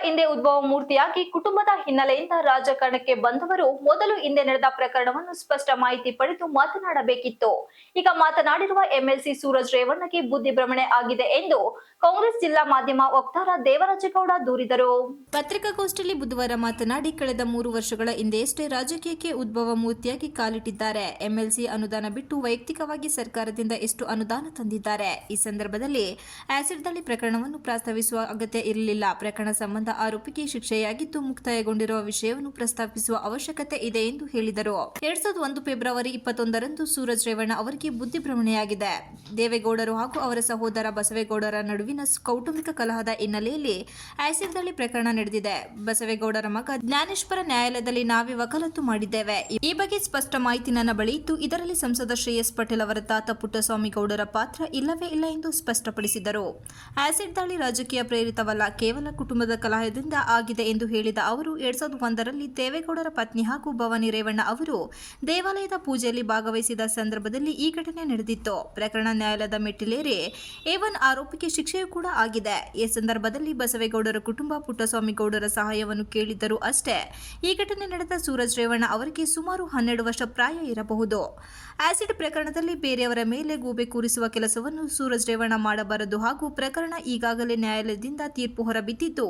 ಹಿಂದೆ ಉದ್ಭವ ಮೂರ್ತಿಯಾಗಿ ಕುಟುಂಬದ ಹಿನ್ನೆಲೆಯಿಂದ ರಾಜಕಾರಣಕ್ಕೆ ಬಂದವರು ಮೊದಲು ಹಿಂದೆ ನಡೆದ ಪ್ರಕರಣವನ್ನು ಸ್ಪಷ್ಟ ಮಾಹಿತಿ ಪಡೆದು ಮಾತನಾಡಬೇಕಿತ್ತು. ಈಗ ಮಾತನಾಡಿರುವ ಎಂಎಲ್ಸಿ ಸೂರಜ್ ರೇವಣ್ಣಗೆ ಬುದ್ಧಿ ಭ್ರಮಣೆ ಆಗಿದೆ ಎಂದು ಕಾಂಗ್ರೆಸ್ ಜಿಲ್ಲಾ ಮಾಧ್ಯಮ ವಕ್ತಾರ ದೇವರಾಜೇಗೌಡ ದೂರಿದರು. ಪತ್ರಿಕಾಗೋಷ್ಠಿಯಲ್ಲಿ ಬುಧವಾರ ಮಾತನಾಡಿ, ಕಳೆದ 3 ವರ್ಷಗಳ ಹಿಂದೆಯಷ್ಟೇ ರಾಜಕೀಯಕ್ಕೆ ಉದ್ಭವ ಮೂರ್ತಿಯಾಗಿ ಕಾಲಿಟ್ಟಿದ್ದಾರೆ. ಎಂಎಲ್ಸಿ ಅನುದಾನ ಬಿಟ್ಟು ವೈಯಕ್ತಿಕವಾಗಿ ಸರ್ಕಾರದಿಂದ ಎಷ್ಟು ಅನುದಾನ ತಂದಿದ್ದಾರೆ. ಈ ಸಂದರ್ಭದಲ್ಲಿ ಆಸಿಡ್ ದಾಳಿ ಪ್ರಕರಣವನ್ನು ಪ್ರಸ್ತಾವಿಸುವ ಅಗತ್ಯ ಇರಲಿಲ್ಲ. ಪ್ರಕರಣ ಸಂಬಂಧ ಆರೋಪಿಗೆ ಶಿಕ್ಷೆಯಾಗಿದ್ದು ಮುಕ್ತಾಯಗೊಂಡಿರುವ ವಿಷಯವನ್ನು ಪ್ರಸ್ತಾಪಿಸುವ ಅವಶ್ಯಕತೆ ಇದೆ ಎಂದು ಹೇಳಿದರು. 2001 ಫೆಬ್ರವರಿ 21ರಂದು ಸೂರಜ್ ರೇವಣ್ಣ ಅವರಿಗೆ ಬುದ್ಧಿ ಭ್ರಮಣೆಯಾಗಿದೆ. ದೇವೇಗೌಡರು ಹಾಗೂ ಅವರ ಸಹೋದರ ಬಸವೇಗೌಡರ ನಡುವಿನ ಕೌಟುಂಬಿಕ ಕಲಹದ ಹಿನ್ನೆಲೆಯಲ್ಲಿ ಆಸಿಡ್ ದಾಳಿ ಪ್ರಕರಣ ನಡೆದಿದೆ. ಬಸವೇಗೌಡರ ಮಗ ಜ್ಞಾನೇಶ್ವರ ನ್ಯಾಯಾಲಯದಲ್ಲಿ ನಾವೇ ವಕಾಲತ್ತು ಮಾಡಿದ್ದೇವೆ. ಈ ಬಗ್ಗೆ ಸ್ಪಷ್ಟ ಮಾಹಿತಿ ನನ್ನ ಬಳಿ ಇತ್ತು. ಇದರಲ್ಲಿ ಸಂಸದ ಶ್ರೇಯಸ್ ಪಟೇಲ್ ಅವರ ತಾತ ಪುಟ್ಟಸ್ವಾಮಿ ಗೌಡರ ಪಾತ್ರ ಇಲ್ಲವೇ ಇಲ್ಲ ಎಂದು ಸ್ಪಷ್ಟಪಡಿಸಿದರು. ಆಸಿಡ್ ದಾಳಿ ರಾಜಕೀಯ ಪ್ರೇರಿತವಲ್ಲ, ಕೇವಲ ಕುಟುಂಬದ ಕಲಹದಿಂದ ಆಗಿದೆ ಎಂದು ಹೇಳಿದ ಅವರು, 2001ರಲ್ಲಿ ದೇವೇಗೌಡರ ಪತ್ನಿ ಹಾಗೂ ಭವಾನಿ ರೇವಣ್ಣ ಅವರು ದೇವಾಲಯದ ಪೂಜೆಯಲ್ಲಿ ಭಾಗವಹಿಸಿದ ಸಂದರ್ಭದಲ್ಲಿ ಈ ಘಟನೆ ನಡೆದಿತ್ತು. ಪ್ರಕರಣ ನ್ಯಾಯಾಲಯದ ಮೆಟ್ಟಿಲೇರಿ A1 ಆರೋಪಿಗೆ ಶಿಕ್ಷೆಯೂ ಕೂಡ ಆಗಿದೆ. ಈ ಸಂದರ್ಭದಲ್ಲಿ ಬಸವೇಗೌಡರ ಕುಟುಂಬ ಪುಟ್ಟಸ್ವಾಮಿ ಗೌಡರ ಸಹಾಯವನ್ನು ಕೇಳಿದ್ದರು ಅಷ್ಟೇ. ಈ ಘಟನೆ ನಡೆದ ಸೂರಜ್ ರೇವಣ್ಣ ಅವರಿಗೆ ಸುಮಾರು 12 ವರ್ಷ ಪ್ರಾಯ ಇರಬಹುದು. ಆಸಿಡ್ ಪ್ರಕರಣದಲ್ಲಿ ಬೇರೆಯವರ ಮೇಲೆ ಗೂಬೆ ಕೂರಿಸುವ ಕೆಲಸವನ್ನು ಸೂರಜ್ ರೇವಣ್ಣ ಮಾಡಬಾರದು ಹಾಗೂ ಪ್ರಕರಣ ಈಗಾಗಲೇ ನ್ಯಾಯಾಲಯದಿಂದ ತೀರ್ಪು ಹೊರಬಿದ್ದಿದ್ದು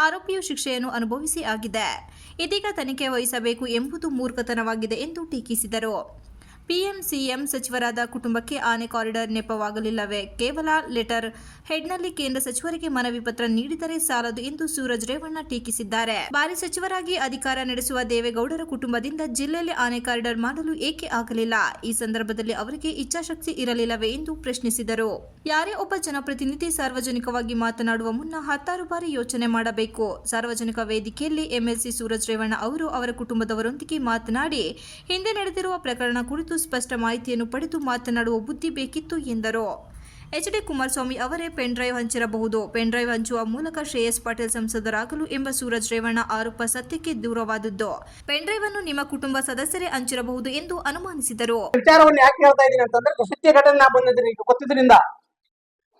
ಆರೋಪಿಯು ಶಿಕ್ಷೆಯನ್ನು ಅನುಭವಿಸಿ ಆಗಿದೆ. ಇದೀಗ ತನಿಖೆ ವಹಿಸಬೇಕು ಎಂಬುದು ಮೂರ್ಖತನವಾಗಿದೆ ಎಂದು ಟೀಕಿಸಿದರು. ಪಿಎಂ ಸಿಎಂ ಸಚಿವರಾದ ಕುಟುಂಬಕ್ಕೆ ಆನೆ ಕಾರಿಡಾರ್ ನೆಪವಾಗಲಿಲ್ಲವೇ? ಕೇವಲ ಲೆಟರ್ ಹೆಡ್ನಲ್ಲಿ ಕೇಂದ್ರ ಸಚಿವರಿಗೆ ಮನವಿ ಪತ್ರ ನೀಡಿದರೆ ಸಾಲದು ಎಂದು ಸೂರಜ್ ರೇವಣ್ಣ ಟೀಕಿಸಿದ್ದಾರೆ. ಬಾರಿ ಸಚಿವರಾಗಿ ಅಧಿಕಾರ ನಡೆಸುವ ದೇವೇಗೌಡರ ಕುಟುಂಬದಿಂದ ಜಿಲ್ಲೆಯಲ್ಲಿ ಆನೆ ಕಾರಿಡಾರ್ ಮಾಡಲು ಏಕೆ ಆಗಲಿಲ್ಲ? ಈ ಸಂದರ್ಭದಲ್ಲಿ ಅವರಿಗೆ ಇಚ್ಛಾಶಕ್ತಿ ಇರಲಿಲ್ಲವೇ ಎಂದು ಪ್ರಶ್ನಿಸಿದರು. ಯಾರೇ ಒಬ್ಬ ಜನಪ್ರತಿನಿಧಿ ಸಾರ್ವಜನಿಕವಾಗಿ ಮಾತನಾಡುವ ಮುನ್ನ 10 ಬಾರಿ ಯೋಚನೆ ಮಾಡಬೇಕು. ಸಾರ್ವಜನಿಕ ವೇದಿಕೆಯಲ್ಲಿ ಎಂಎಲ್ಸಿ ಸೂರಜ್ ರೇವಣ್ಣ ಅವರು ಅವರ ಕುಟುಂಬದವರೊಂದಿಗೆ ಮಾತನಾಡಿ ಹಿಂದೆ ನಡೆದಿರುವ ಪ್ರಕರಣ ಕುರಿತು ಸ್ಪಷ್ಟ ಮಾಹಿತಿಯನ್ನು ಪಡೆದು ಮಾತನಾಡುವ ಬುದ್ಧಿ ಬೇಕಿತ್ತು ಎಂದರು. ಎಚ್.ಡಿ. ಕುಮಾರಸ್ವಾಮಿ ಅವರೇ ಪೆನ್ ಡ್ರೈವ್ ಹಂಚಿರಬಹುದು. ಪೆನ್ ಡ್ರೈವ್ ಹಂಚುವ ಮೂಲಕ ಶ್ರೇಯಸ್ ಪಟೇಲ್ ಸಂಸದರಾಗಲು ಎಂಬ ಸೂರಜ್ ರೇವಣ್ಣ ಆರೋಪ ಸತ್ಯಕ್ಕೆ ದೂರವಾದದ್ದು. ಪೆನ್ ಡ್ರೈವ್ ಅನ್ನು ನಿಮ್ಮ ಕುಟುಂಬ ಸದಸ್ಯರೇ ಹಂಚಿರಬಹುದು ಎಂದು ಅನುಮಾನಿಸಿದರು. ವಿಚಾರವನ್ನು ಯಾಕೆ ಹೇಳ್ತಾ ಇದ್ದೀನಿ ಅಂತಂದ್ರೆ, ಸತ್ಯ ಘಟನೆ ಬಂದಿದ್ದೀನಿ ಗೊತ್ತಿದ್ರಿಂದ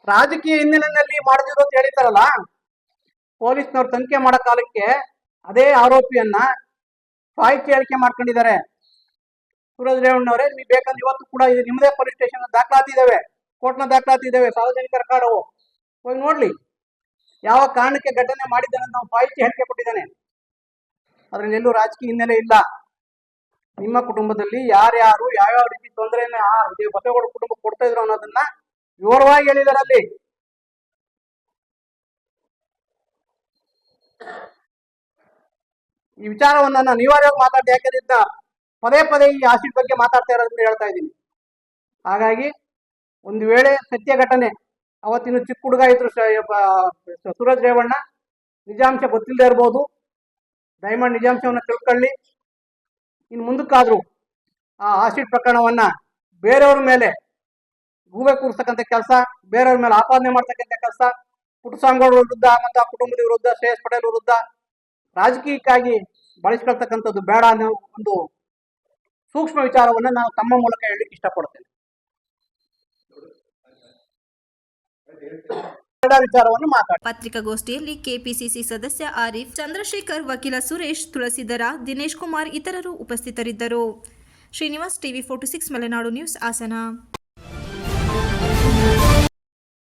ರಾಜಕೀಯ ಹಿನ್ನೆಲೆಯಲ್ಲಿ ಮಾಡಿದ್ರು ಅಂತ ಹೇಳಿತಾರಲ್ಲ, ಪೊಲೀಸ್ನವ್ರು ತನಿಖೆ ಮಾಡೋ ಕಾಲಕ್ಕೆ ಅದೇ ಆರೋಪಿಯನ್ನ ಸಾಹಿತ್ಯ ಹೇಳಿಕೆ ಮಾಡ್ಕೊಂಡಿದ್ದಾರೆ. ಸೂರಜ್ ರೇವಣ್ಣವರೇ, ನೀವು ಬೇಕಂದ್ರೆ ಇವತ್ತು ಕೂಡ ಇದು ನಿಮ್ಮದೇ ಪೊಲೀಸ್ ಸ್ಟೇಷನ್ ದಾಖಲಾತಿ ಇದಾವೆ, ಕೋರ್ಟ್ನ ದಾಖಲಾತಿ ಇದಾವೆ, ಸಾರ್ವಜನಿಕರ ಕಾರ್ಡವು ಹೋಗಿ ನೋಡ್ಲಿ ಯಾವ ಕಾರಣಕ್ಕೆ ಘಟನೆ ಮಾಡಿದ್ದಾನೆ ಅಂತ ಸಾಹಿತ್ಯ ಹೇಳಿಕೆ ಕೊಟ್ಟಿದ್ದಾನೆ. ಅದ್ರಲ್ಲಿ ಎಲ್ಲೂ ರಾಜಕೀಯ ಹಿನ್ನೆಲೆ ಇಲ್ಲ. ನಿಮ್ಮ ಕುಟುಂಬದಲ್ಲಿ ಯಾರ್ಯಾರು ಯಾವ್ಯಾವ ರೀತಿ ತೊಂದರೆಯನ್ನ ಬಸವೇಗೌಡ ಕುಟುಂಬ ಕೊಡ್ತಾ ಇದ್ರು ಅನ್ನೋದನ್ನ ವಿವರವಾಗಿ ಹೇಳಿದ್ದಾರೆ. ಅಲ್ಲಿ ಈ ವಿಚಾರವನ್ನ ನಾನು ಅನಿವಾರ್ಯವಾಗಿ ಮಾತಾಡ್ತಾ, ಯಾಕಂದ್ರೆ ಪದೇ ಪದೇ ಈ ಆಸಿಡ್ ಬಗ್ಗೆ ಮಾತಾಡ್ತಾ ಇರೋದ್ರಿಂದ ಹೇಳ್ತಾ ಇದ್ದೀನಿ. ಹಾಗಾಗಿ ಒಂದು ವೇಳೆ ಸತ್ಯ ಘಟನೆ ಅವತ್ತಿನ ಚಿಕ್ಕ ಹುಡುಗ ಇದ್ರು ಸೂರಜ್ ರೇವಣ್ಣ, ನಿಜಾಂಶ ಗೊತ್ತಿಲ್ಲದೆ ಇರ್ಬೋದು. ದಯಮಾಡಿ ನಿಜಾಂಶವನ್ನ ತಿಳ್ಕೊಳ್ಳಿ. ಇನ್ನು ಮುಂದಕ್ಕಾದ್ರೂ ಆ ಆಸಿಡ್ ಪ್ರಕರಣವನ್ನ ಬೇರೆಯವ್ರ ಮೇಲೆ ಗೂಬೆ ಕೂರಿಸ್ತಕ್ಕಂಥ ಕೆಲಸ, ಬೇರೆಯವ್ರ ಮೇಲೆ ಆಪಾದನೆ ಮಾಡ್ತಕ್ಕಂಥ ಕೆಲಸ, ಪುಟ್ಟಸ್ವಾಮಿಗೌಡ ವಿರುದ್ಧ ಮತ್ತು ಆ ಕುಟುಂಬದ ವಿರುದ್ಧ, ಶ್ರೇಯಸ್ ಪಟೇಲ್ ವಿರುದ್ಧ ರಾಜಕೀಯಕ್ಕಾಗಿ ಬಳಸ್ಕೊಳ್ತಕ್ಕಂಥದ್ದು ಬೇಡ ಅನ್ನೋ ಒಂದು ಸೂಕ್ಷ್ಮ ವಿಚಾರವನ್ನು ನಾನು ತಮ್ಮ ಮೂಲಕ ಹೇಳಲಿಕ್ಕೆ ಇಷ್ಟಪಡ್ತೇನೆ. ಪತ್ರಿಕಾಗೋಷ್ಠಿಯಲ್ಲಿ ಕೆಪಿಸಿಸಿ ಸದಸ್ಯ ಆರಿಫ್, ಚಂದ್ರಶೇಖರ್, ವಕೀಲ ಸುರೇಶ್, ತುಳಸಿಧರ, ದಿನೇಶ್ ಕುಮಾರ್ ಇತರರು ಉಪಸ್ಥಿತರಿದ್ದರು. Srinivas, TV 46 Malenadu news, Hassan.